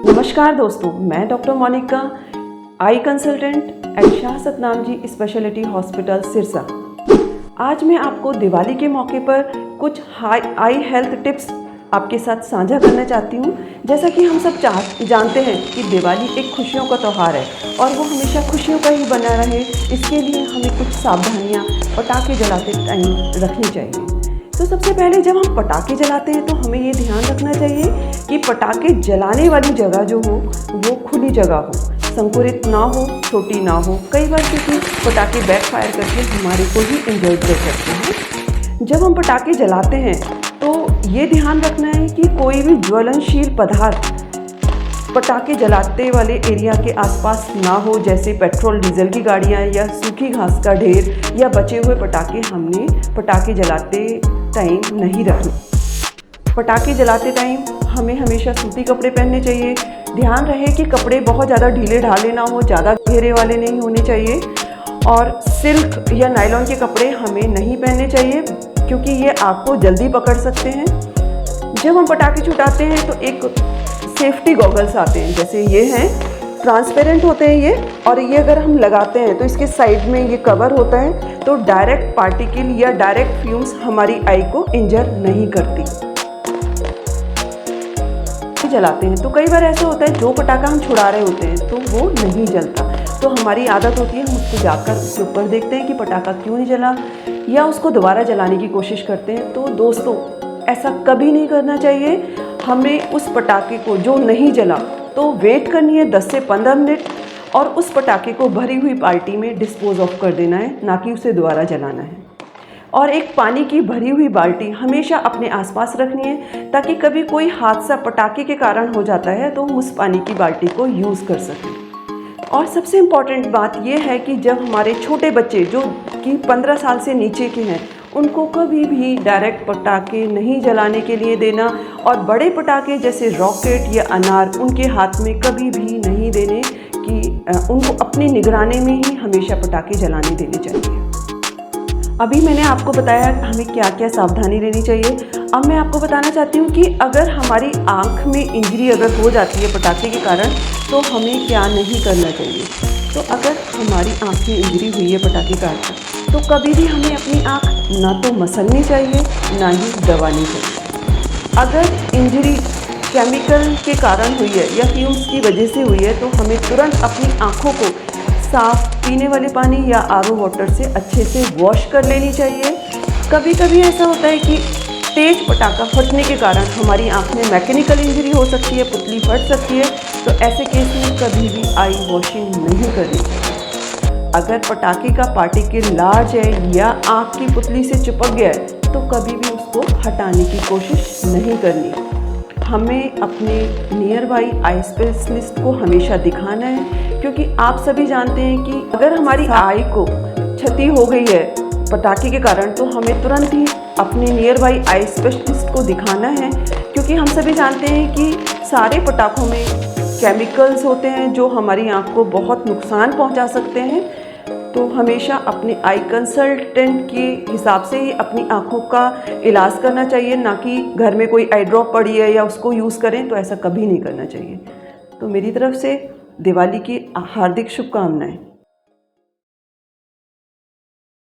नमस्कार दोस्तों, मैं doctor Monica, I consultant at Shah Satnam ji speciality hospital Sirsa. आज मैं आपको दिवाली के मौके पर कुछ आई हेल्थ टिप्स आपके साथ साझा करना चाहती हूँ। जैसा कि हम सब जानते हैं कि दिवाली एक खुशियों का त्यौहार है और वो हमेशा खुशियों का ही बना रहे, इसके लिए हमें कुछ सावधानियाँ पटाखे जलाते टाइम रखनी चाहिए। तो सबसे पहले जब हम पटाखे जलाते हैं तो हमें ये ध्यान रखना चाहिए कि पटाखे जलाने वाली जगह जो हो वो खुली जगह हो, संकुरित ना हो, छोटी ना हो। कई बार क्योंकि पटाखे बैकफायर करके हमारे को ही इंजर्ड कर सकते हैं। जब हम पटाखे जलाते हैं तो ये ध्यान रखना है कि कोई भी ज्वलनशील पदार्थ पटाखे जलाते वाले एरिया के आसपास ना हो, जैसे पेट्रोल डीजल की गाड़ियाँ या सूखी घास का ढेर या बचे हुए पटाखे हमने पटाखे जलाते टाइम नहीं रखने। पटाखे जलाते टाइम हमें हमेशा सूती कपड़े पहनने चाहिए। ध्यान रहे कि कपड़े बहुत ज़्यादा ढीले ढाले ना हो, ज़्यादा घेरे वाले नहीं होने चाहिए और सिल्क या नायलॉन के कपड़े हमें नहीं पहनने चाहिए क्योंकि ये आग को जल्दी पकड़ सकते हैं। जब हम पटाखे छुटाते हैं तो एक सेफ्टी गॉगल्स आते हैं, जैसे ये हैं, ट्रांसपेरेंट होते हैं ये, और ये अगर हम लगाते हैं तो इसके साइड में ये कवर होता है तो डायरेक्ट पार्टिकल या डायरेक्ट फ्यूम्स हमारी आई को इंजर नहीं करती। जलाते हैं तो कई बार ऐसा होता है जो पटाखा हम छुड़ा रहे होते हैं तो वो नहीं जलता, तो हमारी आदत होती है हम उसको जाकर उसके ऊपर देखते हैं कि पटाखा क्यों नहीं जला या उसको दोबारा जलाने की कोशिश करते हैं। तो दोस्तों, ऐसा कभी नहीं करना चाहिए। हमें उस पटाखे को जो नहीं जला तो वेट करनी है 10 से 15 मिनट और उस पटाखे को भरी हुई बाल्टी में डिस्पोज ऑफ कर देना है, ना कि उसे दोबारा जलाना है। और एक पानी की भरी हुई बाल्टी हमेशा अपने आसपास रखनी है ताकि कभी कोई हादसा पटाखे के कारण हो जाता है तो हम उस पानी की बाल्टी को यूज़ कर सकें। और सबसे इम्पॉर्टेंट बात यह है कि जब हमारे छोटे बच्चे जो कि 15 साल से नीचे के हैं उनको कभी भी डायरेक्ट पटाखे नहीं जलाने के लिए देना, और बड़े पटाखे जैसे रॉकेट या अनार उनके हाथ में कभी भी नहीं देने कि उनको अपनी निगरानी में ही हमेशा पटाखे जलाने देने चाहिए। अभी मैंने आपको बताया हमें क्या क्या सावधानी लेनी चाहिए। अब मैं आपको बताना चाहती हूँ कि अगर हमारी आँख में इंजरी अगर हो जाती है पटाखे के कारण तो हमें क्या नहीं करना चाहिए। तो अगर हमारी आँख में इंजरी हुई है पटाखे के कारण तो कभी भी हमें अपनी आँख ना तो मसलनी चाहिए ना ही दबानी चाहिए। अगर इंजरी केमिकल के कारण हुई है या फ्यूम्स की वजह से हुई है तो हमें तुरंत अपनी आँखों को साफ पीने वाले पानी या आरओ वाटर से अच्छे से वॉश कर लेनी चाहिए। कभी कभी ऐसा होता है कि तेज पटाखा फटने के कारण हमारी आँख में मैकेनिकल इंजरी हो सकती है, पुतली फट सकती है, तो ऐसे केस में कभी भी आई वॉशिंग नहीं करनी चाहिए। अगर पटाखे का पार्टिकल लार्ज है या आँख की पुतली से चिपक गया है तो कभी भी उसको हटाने की कोशिश नहीं करनी। हमें अपने नियर बाई आई स्पेशलिस्ट को हमेशा दिखाना है क्योंकि आप सभी जानते हैं कि अगर हमारी आई को क्षति हो गई है पटाखे के कारण तो हमें तुरंत ही अपने नियर बाई आई स्पेशलिस्ट को दिखाना है, क्योंकि हम सभी जानते हैं कि सारे पटाखों में केमिकल्स होते हैं जो हमारी आँख को बहुत नुकसान पहुंचा सकते हैं। तो हमेशा अपने आई कंसल्टेंट के हिसाब से ही अपनी आँखों का इलाज करना चाहिए, ना कि घर में कोई आई ड्रॉप पड़ी है या उसको यूज़ करें, तो ऐसा कभी नहीं करना चाहिए। तो मेरी तरफ से दिवाली की हार्दिक शुभकामनाएं।